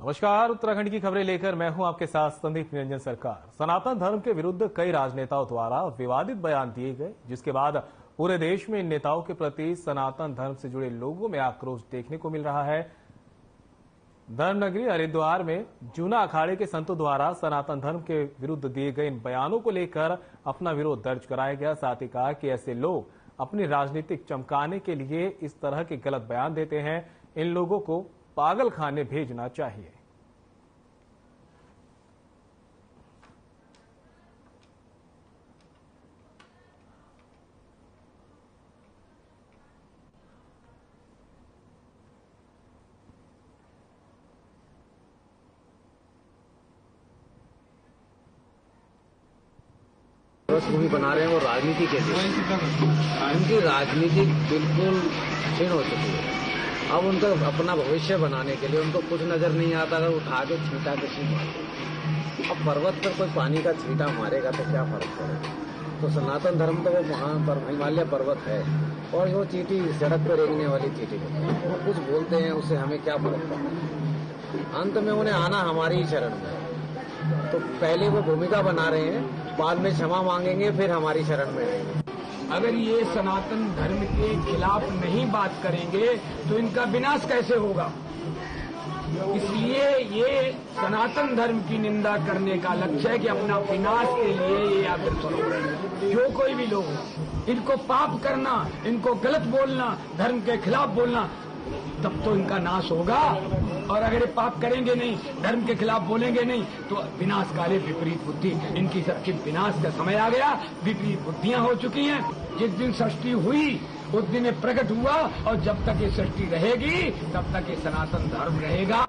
नमस्कार, उत्तराखंड की खबरें लेकर मैं हूं आपके साथ संदीप निरंजन सरकार। सनातन धर्म के विरुद्ध कई राजनेताओं द्वारा विवादित बयान दिए गए, जिसके बाद पूरे देश में इन नेताओं के प्रति सनातन धर्म से जुड़े लोगों में आक्रोश देखने को मिल रहा है। धर्मनगरी हरिद्वार में जूना अखाड़े के संतों द्वारा सनातन धर्म के विरुद्ध दिए गए इन बयानों को लेकर अपना विरोध दर्ज कराया गया। साथ ही कहा कि ऐसे लोग अपनी राजनीतिक चमकाने के लिए इस तरह के गलत बयान देते हैं। इन लोगों को पागल खाने भेजना चाहिए। भूमि बना रहे हैं वो राजनीति के लिए। उनकी राजनीति बिल्कुल क्षीण हो चुकी है। अब उनका अपना भविष्य बनाने के लिए उनको कुछ नजर नहीं आता। अगर उठा के छींटा किसी मारे, अब पर्वत पर कोई पानी का छींटा मारेगा तो क्या फर्क पड़ेगा। तो सनातन धर्म तो वो वहाँ पर हिमालय पर्वत है और वो चींटी सड़क पर रेंगने वाली चींटी वो कुछ बोलते हैं, उससे हमें क्या फर्क पड़ता है। अंत में उन्हें आना हमारी ही शरण में है। तो पहले वो भूमिका बना रहे हैं, बाद में क्षमा मांगेंगे, फिर हमारी शरण में आएंगे। अगर ये सनातन धर्म के खिलाफ नहीं बात करेंगे तो इनका विनाश कैसे होगा। इसलिए ये सनातन धर्म की निंदा करने का लक्ष्य है कि अपना विनाश के लिए ये आदर्श लोग, जो कोई भी लोग, इनको पाप करना, इनको गलत बोलना, धर्म के खिलाफ बोलना, तब तो इनका नाश होगा। और अगर ये पाप करेंगे नहीं, धर्म के खिलाफ बोलेंगे नहीं, तो विनाश काले विपरीत बुद्धि, इनकी सबकी विनाश का समय आ गया। विपरीत बुद्धियां हो चुकी हैं। जिस दिन सृष्टि हुई उस दिन ये प्रकट हुआ, और जब तक ये सृष्टि रहेगी तब तक ये सनातन धर्म रहेगा।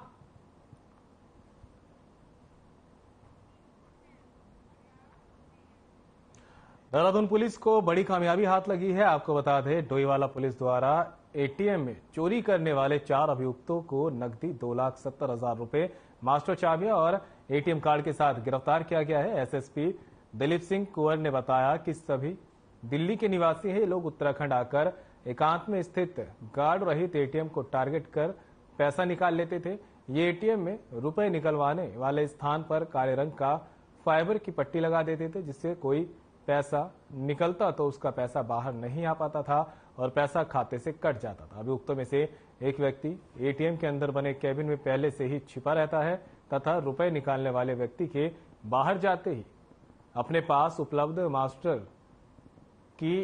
देहरादून पुलिस को बड़ी कामयाबी हाथ लगी है। आपको बता दें, डोईवाला पुलिस द्वारा एटीएम में चोरी करने वाले 4 अभियुक्तों को नकदी 2,70,000 रुपए, मास्टर चाबियां और एटीएम कार्ड के साथ गिरफ्तार किया गया है। एसएसपी दिलीप सिंह कुंवर ने बताया कि सभी दिल्ली के निवासी हैं। ये लोग उत्तराखंड आकर एकांत में स्थित गार्ड रहित एटीएम को टारगेट कर पैसा निकाल लेते थे। ये एटीएम में रुपए निकलवाने वाले स्थान पर काले रंग का फाइबर की पट्टी लगा देते थे, जिससे कोई पैसा निकलता तो उसका पैसा बाहर नहीं आ पाता था और पैसा खाते से कट जाता था। अभियुक्तों में से एक व्यक्ति एटीएम के अंदर बने केबिन में पहले से ही छिपा रहता है तथा रुपए निकालने वाले व्यक्ति के बाहर जाते ही अपने पास उपलब्ध मास्टर की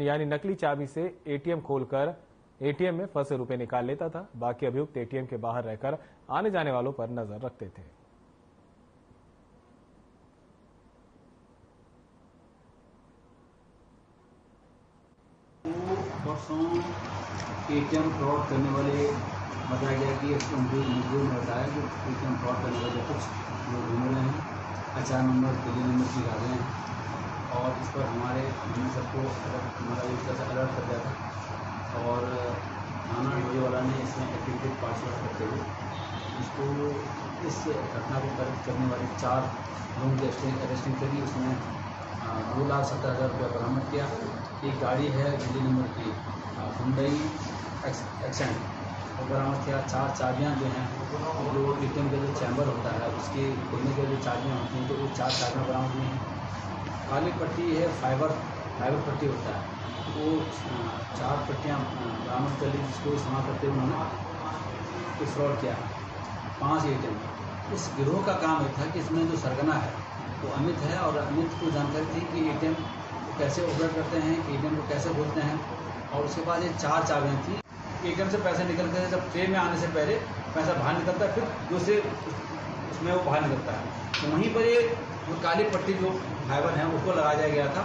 यानी नकली चाबी से एटीएम खोलकर एटीएम में फंसे रुपए निकाल लेता था। बाकी अभियुक्त एटीएम के बाहर रहकर आने जाने वालों पर नजर रखते थे। परसों एटीएम फ्रॉड करने वाले बताया गया कि मजबूर में बताया कि एटीएम फ्रॉड करने वाले कुछ लोग घूम रहे हैं, HR नंबर, दिल्ली नंबर की आ रहे हैं और इस पर हमने सबको एक तरह से अलर्ट कर दिया था और थाना डोईवाला ने इसमें एक्टिविटी पार्टिसिपेट करते हुए इसको इस घटना को करने वाले 4 लोगों की अरेस्टिंग करी। उसमें 2,70,000 रुपया बरामद किया। एक गाड़ी है दिल्ली नंबर की हुंडई एक्सेंट वो बरामद किया। 4 चाबियाँ जो हैं, जो एटीएम का जो चैम्बर होता है उसके खोलने के जो चाबियाँ होती हैं, तो वो 4 चाबियाँ बरामद हुई हैं। काली पट्टी है, फाइबर पट्टी होता है, वो 4 पट्टियाँ बरामद कर ली, जिसको इस्तेमाल करते हुए उन्होंने फ्रॉड किया 5 एटीएम। इस गिरोह का काम ये था कि इसमें जो सरगना है वो अमित है और अमित को जानकारी थी कि एटीएम कैसे ऑपरेट करते हैं, एटीएम को कैसे खोलते हैं। और उसके बाद ये 4 चाबियाँ थी। एटीएम से पैसे निकलते हैं, जब ट्रेन में आने से पहले पैसा बाहर निकलता है, फिर दूसरे उसमें वो बाहर निकलता है। तो वहीं पर ये जो काली पट्टी जो फाइबर है उसको लगाया गया था,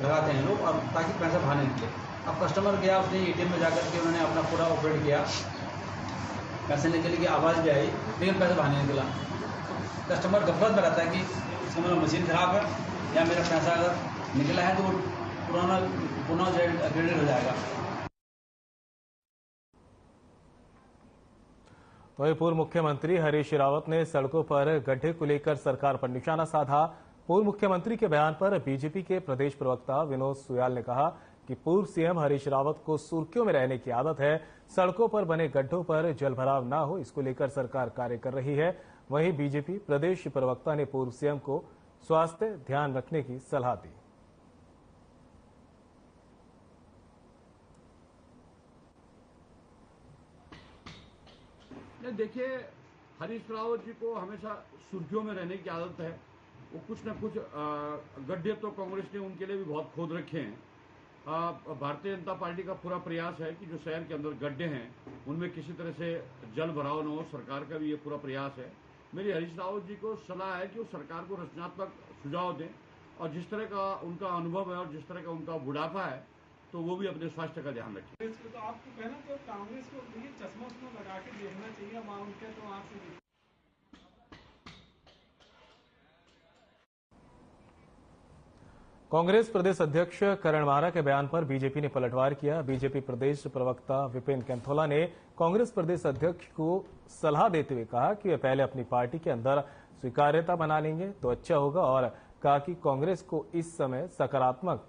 लगाते हैं लोग, और ताकि पैसा बाहर नहीं निकले। अब कस्टमर गया, उसने एटीएम में जाकर के उन्होंने अपना पूरा ऑपरेट किया, पैसे निकलने की आवाज़ भी आई, लेकिन पैसा बाहर नहीं निकला। कस्टमर गफलत में रहता है कि इसका मेरा मशीन खराब है या मेरा पैसा अगर निकला है तो वो पुनः क्रेडिट हो जाएगा। वहीं पूर्व मुख्यमंत्री हरीश रावत ने सड़कों पर गड्ढे को लेकर सरकार पर निशाना साधा। पूर्व मुख्यमंत्री के बयान पर बीजेपी के प्रदेश प्रवक्ता विनोद सुयाल ने कहा कि पूर्व सीएम हरीश रावत को सुर्खियों में रहने की आदत है। सड़कों पर बने गड्ढों पर जलभराव ना हो, इसको लेकर सरकार कार्य कर रही है। वहीं बीजेपी प्रदेश प्रवक्ता ने पूर्व सीएम को स्वास्थ्य ध्यान रखने की सलाह दी। देखिए, हरीश रावत जी को हमेशा सुर्खियों में रहने की आदत है। वो कुछ न कुछ गड्ढे तो कांग्रेस ने उनके लिए भी बहुत खोद रखे हैं। भारतीय जनता पार्टी का पूरा प्रयास है कि जो शहर के अंदर गड्ढे हैं उनमें किसी तरह से जल भराव न हो। सरकार का भी ये पूरा प्रयास है। मेरी हरीश रावत जी को सलाह है कि वो सरकार को रचनात्मक सुझाव दें और जिस तरह का उनका अनुभव है और जिस तरह का उनका बुढ़ापा है तो वो भी अपने स्वास्थ्य का ध्यान रखें। तो आपको कहना तो कांग्रेस को चश्मा लगा के देखना चाहिए। उनके तो आपसे कांग्रेस प्रदेश अध्यक्ष करण माहरा के बयान पर बीजेपी ने पलटवार किया। बीजेपी प्रदेश प्रवक्ता विपिन कैंथोला ने कांग्रेस प्रदेश अध्यक्ष को सलाह देते हुए कहा कि वे पहले अपनी पार्टी के अंदर स्वीकार्यता बना लेंगे तो अच्छा होगा और कहा कि कांग्रेस को इस समय सकारात्मक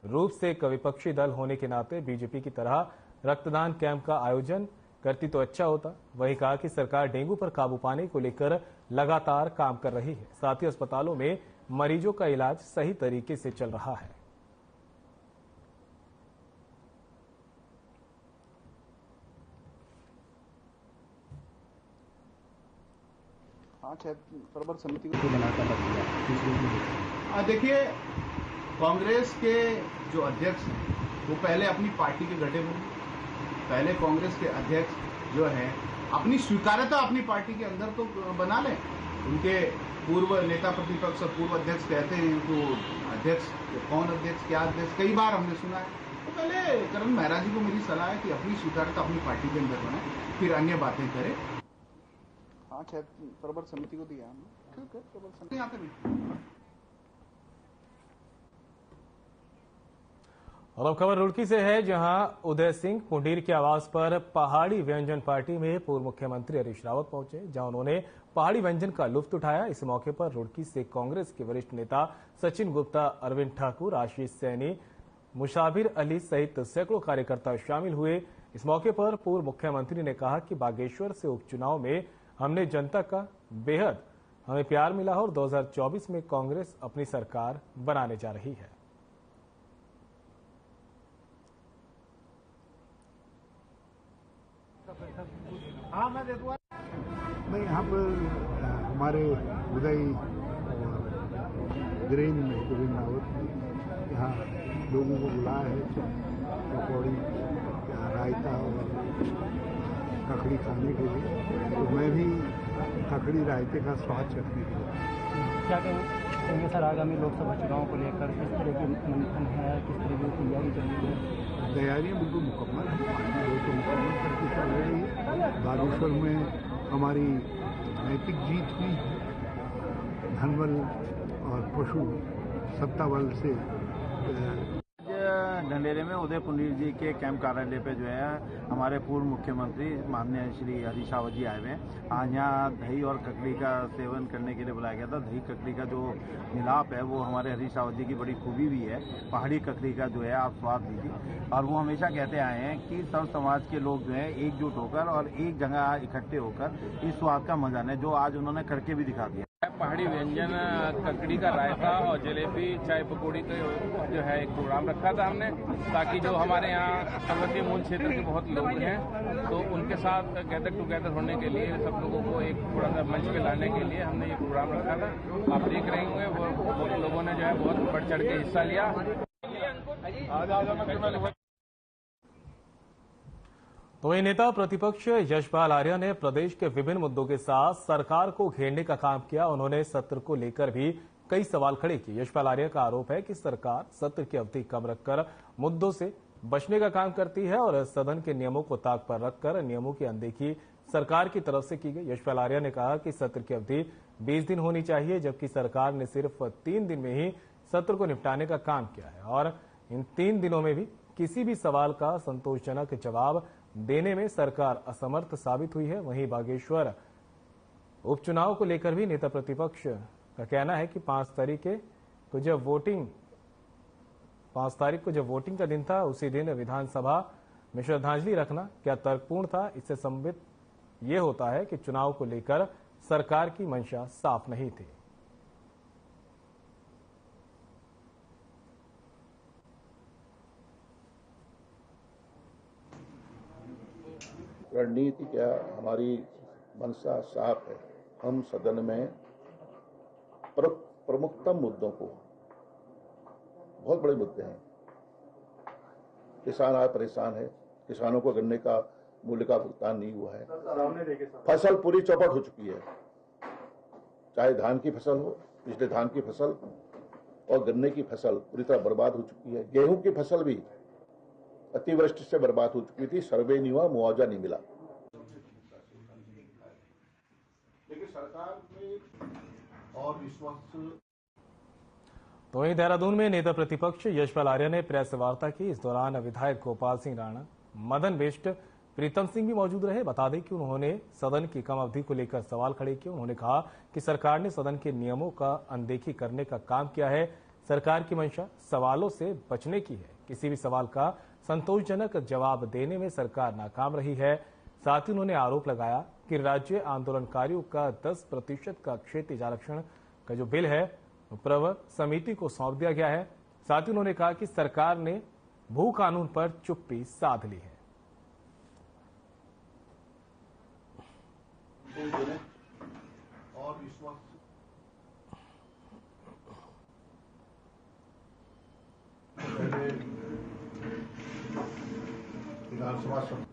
रूप से एक विपक्षी दल होने के नाते बीजेपी की तरह रक्तदान कैंप का आयोजन करती तो अच्छा होता। वहीं कहा कि सरकार डेंगू पर काबू पाने को लेकर लगातार काम कर रही है। साथ ही अस्पतालों में मरीजों का इलाज सही तरीके से चल रहा है। प्रवर समिति को बनाकर रख दिया। देखिए, कांग्रेस के जो अध्यक्ष हैं वो पहले अपनी पार्टी के गड्ढे में, पहले कांग्रेस के अध्यक्ष जो है अपनी स्वीकार्यता अपनी पार्टी के अंदर तो बना लें। उनके पूर्व नेता प्रतिपक्ष और पूर्व अध्यक्ष कहते हैं तो अध्यक्ष कौन अध्यक्ष क्या अध्यक्ष कई बार हमने सुना है। तो पहले करण मेहरा जी को मेरी सलाह है कि अपनी स्वीकार्यता अपनी पार्टी के अंदर बनाए, फिर अन्य बातें करें। हाँ, प्रवर समिति को दिया हमने। ठीक है, प्रवर समिति आते नहीं। और अब खबर रुड़की से है, जहां उदय सिंह पुंडीर के आवास पर पहाड़ी व्यंजन पार्टी में पूर्व मुख्यमंत्री हरीश रावत पहुंचे, जहां उन्होंने पहाड़ी व्यंजन का लुत्फ उठाया। इस मौके पर रुड़की से कांग्रेस के वरिष्ठ नेता सचिन गुप्ता, अरविंद ठाकुर, आशीष सैनी, मुशाबिर अली सहित सैकड़ों कार्यकर्ता शामिल हुए। इस मौके पर पूर्व मुख्यमंत्री ने कहा कि बागेश्वर से उपचुनाव में हमने जनता का बेहद हमें प्यार मिला और 2024 में कांग्रेस अपनी सरकार बनाने जा रही है। हाँ, मैं यहाँ पर हमारे उदय और वीरेंद्र रावत यहाँ लोगों को बुलाया है पकौड़ी रायता और ककड़ी खाने के लिए। तो मैं भी ककड़ी रायते का स्वाद चखने के लिए। क्या कहेंगे सर, आगामी लोकसभा चुनाव को लेकर किस तरह की मंथन है, किस तरह की तैयारी चल रही है? तैयारियाँ बिल्कुल मुकम्मल है, पार्टी तो मुकम्मल करके चल रही है। बागेश्वर में हमारी नैतिक जीत हुई है। धनबल और पशु सत्ता बल से ढंढेरे में उदय पुंडीर जी के कैंप कार्यालय पे जो है हमारे पूर्व मुख्यमंत्री माननीय श्री हरीश रावत जी आए हुए हैं। आज यहाँ दही और ककड़ी का सेवन करने के लिए बुलाया गया था। दही ककड़ी का जो मिलाप है वो हमारे हरीश रावत जी की बड़ी खूबी भी है। पहाड़ी ककड़ी का जो है आप स्वाद लीजिए। और वो हमेशा कहते आए हैं कि सब समाज के लोग जो है एकजुट होकर और एक जगह इकट्ठे होकर इस स्वाद का मजा लें, जो आज उन्होंने करके भी दिखा दिया। पहाड़ी व्यंजन, ककड़ी का रायता और जलेबी, चाय पकौड़ी का जो है एक प्रोग्राम रखा था हमने, ताकि जो हमारे यहाँ पर्वतीय मूल क्षेत्र के बहुत लोग हैं तो उनके साथ गैदर टुगेदर होने के लिए, सब लोगों को एक थोड़ा सा मंच पे लाने के लिए हमने ये प्रोग्राम रखा था। आप देख रहे होंगे वो लोगों ने जो है बहुत बढ़ चढ़ के हिस्सा लिया। तो वही नेता प्रतिपक्ष यशपाल आर्या ने प्रदेश के विभिन्न मुद्दों के साथ सरकार को घेरने का काम किया। उन्होंने सत्र को लेकर भी कई सवाल खड़े किए। यशपाल आर्या का आरोप है कि सरकार सत्र की अवधि कम रखकर मुद्दों से बचने का काम करती है और सदन के नियमों को ताक पर रखकर नियमों की अनदेखी सरकार की तरफ से की गई। यशपाल आर्या ने कहा कि सत्र की अवधि 20 दिन होनी चाहिए, जबकि सरकार ने सिर्फ 3 दिन में ही सत्र को निपटाने का काम किया है और इन 3 दिनों में भी किसी भी सवाल का संतोषजनक जवाब देने में सरकार असमर्थ साबित हुई है। वहीं बागेश्वर उपचुनाव को लेकर भी नेता प्रतिपक्ष का कहना है कि 5 तारीख को जब वोटिंग 5 तारीख को जब वोटिंग का दिन था उसी दिन विधानसभा में श्रद्धांजलि रखना क्या तर्कपूर्ण था? इससे संबित ये होता है कि चुनाव को लेकर सरकार की मंशा साफ नहीं थी। रणनीति क्या, हमारी मंशा साफ है। हम सदन में प्रमुखतम मुद्दों को, बहुत बड़े मुद्दे हैं, किसान आज परेशान है, किसानों को गन्ने का मूल्य का भुगतान नहीं हुआ है, फसल पूरी चौपट हो चुकी है, चाहे धान की फसल हो, पिछले धान की फसल और गन्ने की फसल पूरी तरह बर्बाद हो चुकी है, गेहूं की फसल भी अतिवृष्टि से बर्बाद हो चुकी थी, सर्वे नहीं हुआ, मुआवजा नहीं मिला। लेकिन सरकार में और विश्वास। तो वहीं देहरादून में नेता प्रतिपक्ष यशपाल आर्य ने प्रेस वार्ता की। इस दौरान विधायक गोपाल सिंह राणा, मदन बिष्ट, प्रीतम सिंह भी मौजूद रहे। बता दें कि उन्होंने सदन की कम अवधि को लेकर सवाल खड़े किए। उन्होंने कहा कि सरकार ने सदन के नियमों का अनदेखी करने का काम किया है। सरकार की मंशा सवालों से बचने की है। किसी भी सवाल का संतोषजनक जवाब देने में सरकार नाकाम रही है। साथ ही उन्होंने आरोप लगाया कि राज्य आंदोलनकारियों का 10% का क्षेत्रीय आरक्षण का जो बिल है प्रवर समिति को सौंप दिया गया है। साथ ही उन्होंने कहा कि सरकार ने भू कानून पर चुप्पी साध ली है। और विश्वास विधानसभा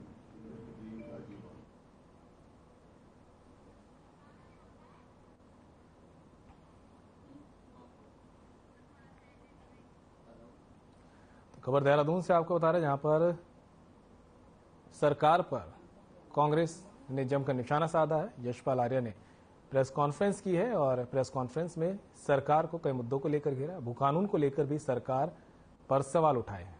खबर देहरादून से आपको बता रहे जहां पर सरकार पर कांग्रेस ने जमकर निशाना साधा है। यशपाल आर्य ने प्रेस कॉन्फ्रेंस की है और प्रेस कॉन्फ्रेंस में सरकार को कई मुद्दों को लेकर घेरा। भू कानून को लेकर भी सरकार पर सवाल उठाए हैं।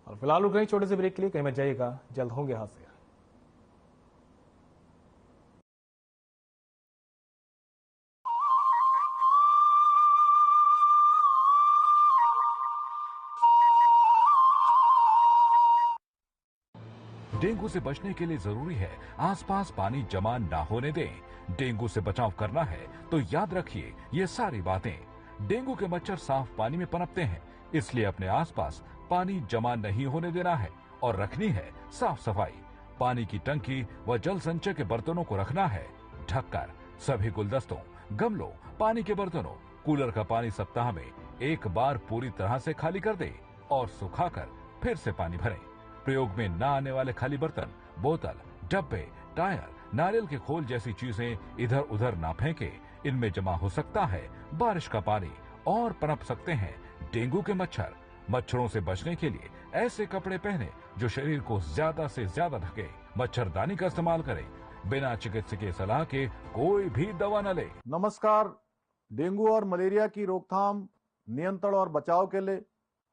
और फिलहाल रुक रहे छोटे से ब्रेक के लिए, कहीं मत जाइएगा, जल्द होंगे हाजिर। डेंगू से बचने के लिए जरूरी है आसपास पानी जमा ना होने दें। डेंगू से बचाव करना है तो याद रखिए ये सारी बातें। डेंगू के मच्छर साफ पानी में पनपते हैं, इसलिए अपने आसपास पानी जमा नहीं होने देना है और रखनी है साफ सफाई। पानी की टंकी व जल संचय के बर्तनों को रखना है ढककर। सभी गुलदस्तों, गमलों, पानी के बर्तनों, कूलर का पानी सप्ताह में एक बार पूरी तरह से खाली कर दें और सुखाकर फिर से पानी भरें। प्रयोग में न आने वाले खाली बर्तन, बोतल, डब्बे, टायर, नारियल के खोल जैसी चीजें इधर उधर ना फेंके। इनमें जमा हो सकता है बारिश का पानी और पनप सकते हैं डेंगू के मच्छर। मच्छरों से बचने के लिए ऐसे कपड़े पहने जो शरीर को ज्यादा से ज्यादा ढके। मच्छरदानी का इस्तेमाल करें। बिना चिकित्सकीय सलाह के कोई भी दवा न ले। नमस्कार। डेंगू और मलेरिया की रोकथाम, नियंत्रण और बचाव के लिए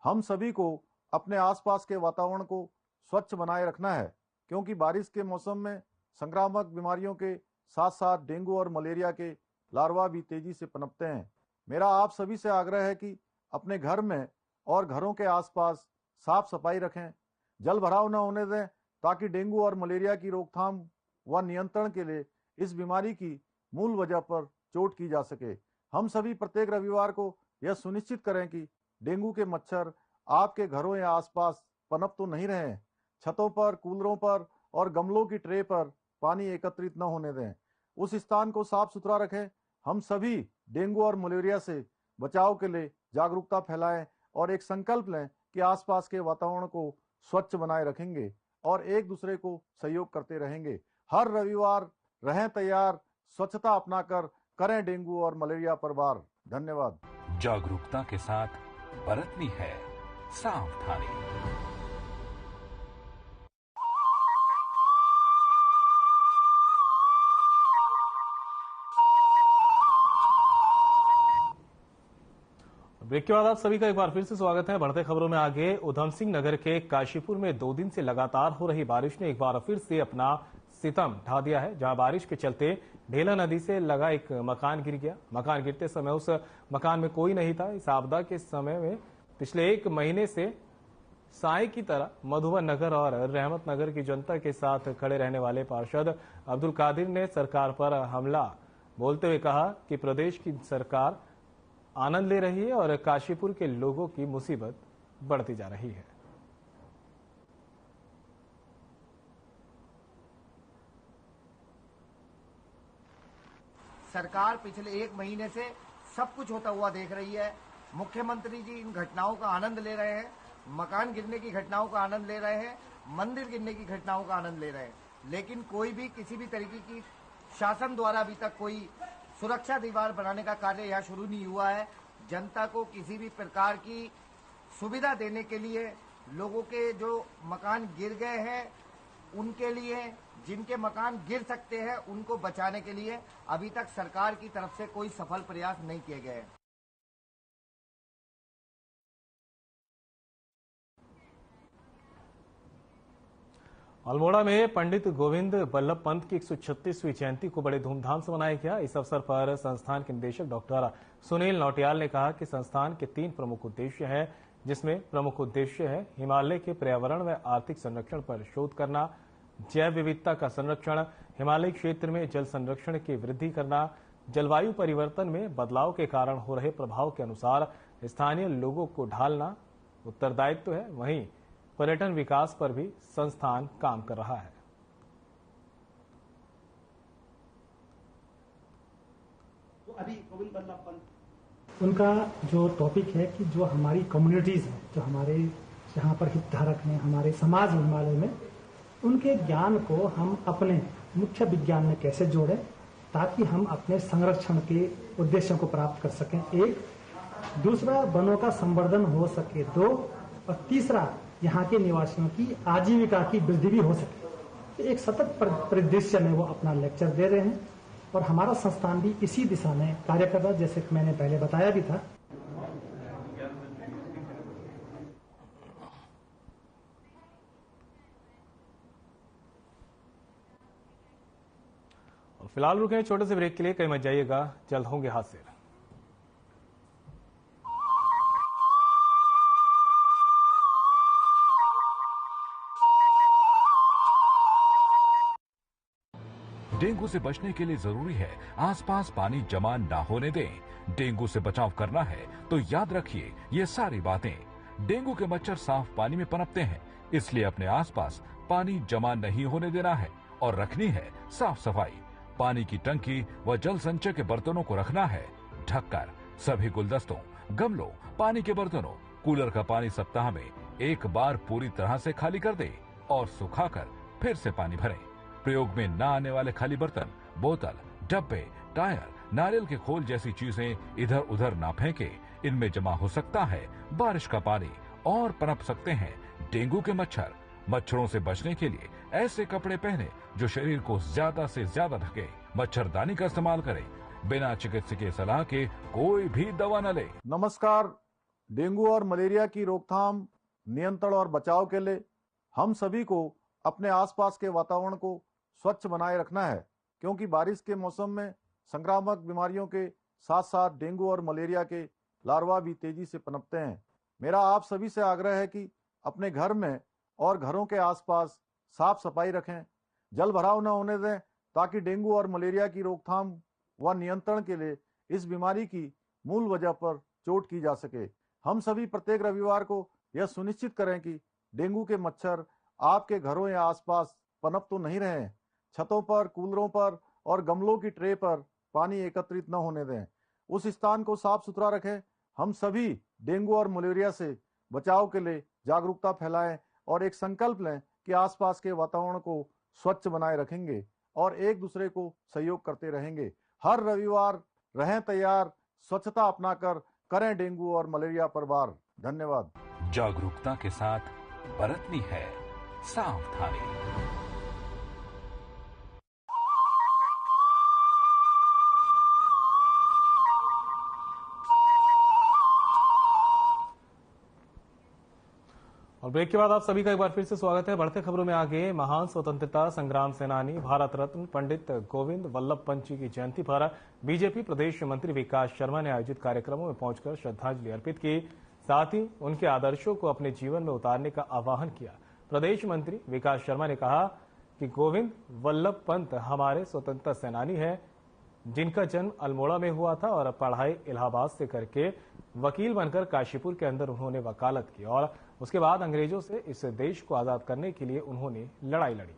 हम सभी को अपने आसपास के वातावरण को स्वच्छ बनाए रखना है, क्योंकि बारिश के मौसम में संक्रामक बीमारियों के साथ साथ डेंगू और मलेरिया के लार्वा भी तेजी से पनपते हैं। मेरा आप सभी से आग्रह है कि अपने घर में और घरों के आसपास साफ सफाई रखें, जल भराव न होने दें, ताकि डेंगू और मलेरिया की रोकथाम व नियंत्रण के लिए इस बीमारी की मूल वजह पर चोट की जा सके। हम सभी प्रत्येक रविवार को यह सुनिश्चित करें कि डेंगू के मच्छर आपके घरों या आसपास पनप तो नहीं रहे। छतों पर, कूलरों पर और गमलों की ट्रे पर पानी एकत्रित न होने दें। उस स्थान को साफ सुथरा रखें। हम सभी डेंगू और मलेरिया से बचाव के लिए जागरूकता फैलाएं और एक संकल्प लें कि आसपास के वातावरण को स्वच्छ बनाए रखेंगे और एक दूसरे को सहयोग करते रहेंगे। हर रविवार रहें तैयार, स्वच्छता अपनाकर करें डेंगू और मलेरिया पर वार। धन्यवाद। जागरूकता के साथ बरतनी है सावधानी। ब्रेक के बाद आप सभी का एक बार फिर से स्वागत है। बढ़ते खबरों में आगे, उधम सिंह नगर के काशीपुर में 2 दिन से लगातार हो रही बारिश ने एक बार फिर से अपना सितम ढा दिया है, जहां बारिश के चलते ढेला नदी से लगा एक मकान गिर गया। मकान गिरते समय उस मकान में कोई नहीं था। इस आपदा के समय में पिछले 1 महीने से साई की तरह मधुबन नगर और रहमत नगर की जनता के साथ खड़े रहने वाले पार्षद अब्दुल कादिर ने सरकार पर हमला बोलते हुए कहा कि प्रदेश की सरकार आनंद ले रही है और काशीपुर के लोगों की मुसीबत बढ़ती जा रही है। सरकार पिछले 1 महीने से सब कुछ होता हुआ देख रही है। मुख्यमंत्री जी इन घटनाओं का आनंद ले रहे हैं, मकान गिरने की घटनाओं का आनंद ले रहे हैं, मंदिर गिरने की घटनाओं का आनंद ले रहे हैं, लेकिन कोई भी किसी भी तरीके की शासन द्वारा अभी तक कोई सुरक्षा दीवार बनाने का कार्य यहाँ शुरू नहीं हुआ है। जनता को किसी भी प्रकार की सुविधा देने के लिए, लोगों के जो मकान गिर गए हैं उनके लिए, जिनके मकान गिर सकते हैं उनको बचाने के लिए अभी तक सरकार की तरफ से कोई सफल प्रयास नहीं किए गए। अल्मोड़ा में पंडित गोविंद बल्लभ पंत की 136वीं जयंती को बड़े धूमधाम से मनाया गया। इस अवसर पर संस्थान के निदेशक डॉक्टर सुनील नौटियाल ने कहा कि संस्थान के 3 प्रमुख उद्देश्य हैं, जिसमें प्रमुख उद्देश्य है हिमालय के पर्यावरण व आर्थिक संरक्षण पर शोध करना, जैव विविधता का संरक्षण, हिमालय क्षेत्र में जल संरक्षण की वृद्धि करना, जलवायु परिवर्तन में बदलाव के कारण हो रहे प्रभाव के अनुसार स्थानीय लोगों को ढालना उत्तरदायित्व है। वहीं पर्यटन विकास पर भी संस्थान काम कर रहा है। तो अभी गोविंद बल्लभ पंत उनका जो टॉपिक है कि जो हमारी कम्युनिटीज हैं, जो हमारे यहाँ पर हितधारक हैं, हमारे समाज हिमालय में, उनके ज्ञान को हम अपने मुख्य विज्ञान में कैसे जोड़ें ताकि हम अपने संरक्षण के उद्देश्यों को प्राप्त कर सकें। 1, दूसरा वनों का संवर्धन हो सके। 2, और तीसरा यहाँ के निवासियों की आजीविका की वृद्धि भी हो सके। एक सतत परिदृश्य में वो अपना लेक्चर दे रहे हैं और हमारा संस्थान भी इसी दिशा में कार्य कर रहा है, जैसे कि मैंने पहले बताया भी था। फिलहाल रुके छोटे से ब्रेक के लिए, कहीं मत जाइएगा, जल्द होंगे हाजिर। डेंगू से बचने के लिए जरूरी है आसपास पानी जमा ना होने दें। डेंगू से बचाव करना है तो याद रखिए ये सारी बातें। डेंगू के मच्छर साफ पानी में पनपते हैं, इसलिए अपने आसपास पानी जमा नहीं होने देना है और रखनी है साफ सफाई। पानी की टंकी व जल संचय के बर्तनों को रखना है ढककर। सभी गुलदस्तों, गमलों, पानी के बर्तनों, कूलर का पानी सप्ताह में 1 बार पूरी तरह से खाली कर दे और सुखाकर फिर से पानी भरें। प्रयोग में न आने वाले खाली बर्तन, बोतल, डब्बे, टायर, नारियल के खोल जैसी चीजें इधर उधर ना फेंके। इनमें जमा हो सकता है बारिश का पानी और पनप सकते हैं डेंगू के मच्छर। मच्छरों से बचने के लिए ऐसे कपड़े पहने जो शरीर को ज्यादा से ज्यादा ढके। मच्छरदानी का इस्तेमाल करें। बिना चिकित्सकीय सलाह के कोई भी दवा न ले। नमस्कार। डेंगू और मलेरिया की रोकथाम, नियंत्रण और बचाव के लिए हम सभी को अपने आसपास के वातावरण को स्वच्छ बनाए रखना है, क्योंकि बारिश के मौसम में संक्रामक बीमारियों के साथ साथ डेंगू और मलेरिया के लार्वा भी तेजी से पनपते हैं। मेरा आप सभी से आग्रह है कि अपने घर में और घरों के आसपास साफ सफाई रखें, जल भराव न होने दें, ताकि डेंगू और मलेरिया की रोकथाम व नियंत्रण के लिए इस बीमारी की मूल वजह पर चोट की जा सके। हम सभी प्रत्येक रविवार को यह सुनिश्चित करें कि डेंगू के मच्छर आपके घरों या आसपास पनप तो नहीं रहे। छतों पर, कूलरों पर और गमलों की ट्रे पर पानी एकत्रित न होने दें। उस स्थान को साफ सुथरा रखें। हम सभी डेंगू और मलेरिया से बचाव के लिए जागरूकता फैलाएं और एक संकल्प लें कि आसपास के वातावरण को स्वच्छ बनाए रखेंगे और एक दूसरे को सहयोग करते रहेंगे। हर रविवार रहें तैयार, स्वच्छता अपनाकर करें डेंगू और मलेरिया पर वार। धन्यवाद। जागरूकता के साथ बरतनी है सावधानी। और ब्रेक के बाद आप सभी का एक बार फिर से स्वागत है। बढ़ते खबरों में आगे, महान स्वतंत्रता संग्राम सेनानी भारत रत्न पंडित गोविंद वल्लभ पंत जी की जयंती पर बीजेपी प्रदेश मंत्री विकास शर्मा ने आयोजित कार्यक्रमों में पहुंचकर श्रद्धांजलि अर्पित की। साथ ही उनके आदर्शों को अपने जीवन में उतारने का आह्वान किया। प्रदेश मंत्री विकास शर्मा ने कहा कि गोविंद वल्लभ पंत हमारे स्वतंत्रता सेनानी हैं, जिनका जन्म अल्मोड़ा में हुआ था और पढ़ाई इलाहाबाद से करके वकील बनकर काशीपुर के अंदर उन्होंने वकालत की और उसके बाद अंग्रेजों से इस देश को आजाद करने के लिए उन्होंने लड़ाई लड़ी।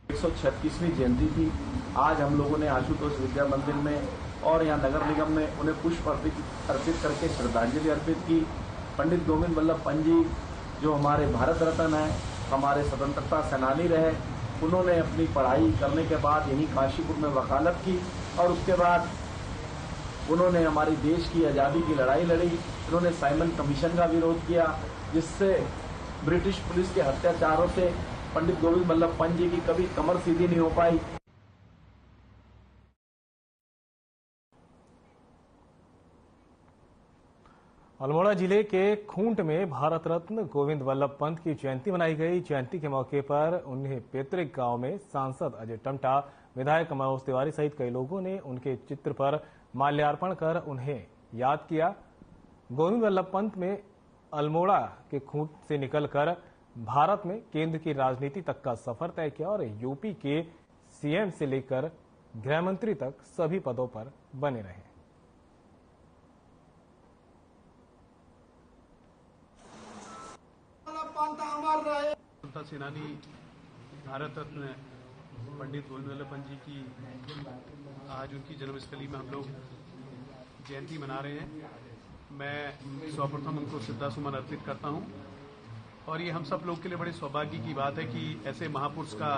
(136वीं) जयंती थी। आज हम लोगों ने आशुतोष विद्या मंदिर में और यहाँ नगर निगम में उन्हें पुष्प अर्पित करके श्रद्धांजलि अर्पित की। पंडित गोविंद वल्लभ पंत जी जो हमारे भारत रत्न है, हमारे स्वतंत्रता सेनानी रहे, उन्होंने अपनी पढ़ाई करने के बाद यहीं काशीपुर में वकालत की और उसके बाद उन्होंने हमारी देश की आज़ादी की लड़ाई लड़ी। उन्होंने साइमन कमीशन का विरोध किया, जिससे ब्रिटिश पुलिस के अत्याचारों से पंडित गोविंद वल्लभ पंत जी की कभी कमर सीधी नहीं हो पाई। अल्मोड़ा जिले के खूंट में भारत रत्न गोविंद वल्लभ पंत की जयंती मनाई गई। जयंती के मौके पर उन्हें पैतृक गांव में सांसद अजय टम्टा, विधायक मनोज तिवारी सहित कई लोगों ने उनके चित्र पर माल्यार्पण कर उन्हें याद किया। गोविंद वल्लभ पंत में अल्मोड़ा के खूंट से निकलकर भारत में केंद्र की राजनीति तक का सफर तय किया और यूपी के सीएम से लेकर गृहमंत्री तक सभी पदों पर बने रहे। स्वतंत्रता सेनानी भारत रत्न पंडित गोविंद वल्लभ पंत जी की आज उनकी जन्मस्थली में हम लोग जयंती मना रहे हैं। मैं सर्वप्रथम उनको श्रद्धासुमन अर्पित करता हूं और ये हम सब लोग के लिए बड़े सौभाग्य की बात है कि ऐसे महापुरुष का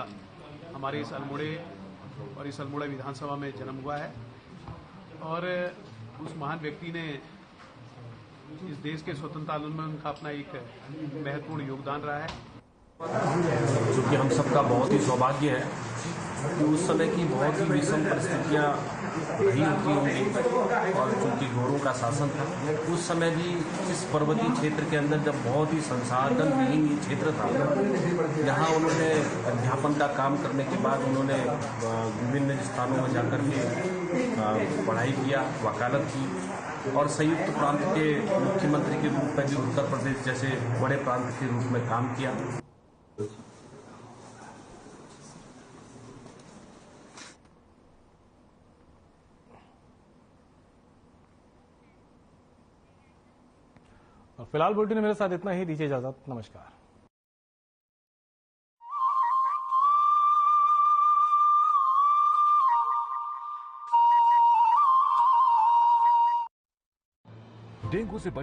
हमारे इस अल्मोड़े और इस अल्मोड़ा विधानसभा में जन्म हुआ है और उस महान व्यक्ति ने इस देश के स्वतंत्रता आंदोलन में उनका अपना एक महत्वपूर्ण योगदान रहा है। चूँकि हम सबका बहुत ही सौभाग्य है कि उस समय की बहुत ही विषम परिस्थितियाँ रही होंगी और चूँकि गोरों का शासन था, उस समय भी इस पर्वतीय क्षेत्र के अंदर जब बहुत ही संसाधन विहीन ये क्षेत्र था, यहाँ उन्होंने अध्यापन का काम करने के बाद उन्होंने विभिन्न स्थानों में जाकर के पढ़ाई किया, वकालत की और संयुक्त प्रांत के मुख्यमंत्री के रूप में भी उत्तर प्रदेश जैसे बड़े प्रांत के रूप में काम किया। और फिलहाल बुलेटिन में मेरे साथ इतना ही। दीजिए इजाजत, नमस्कार। डेंगू से बच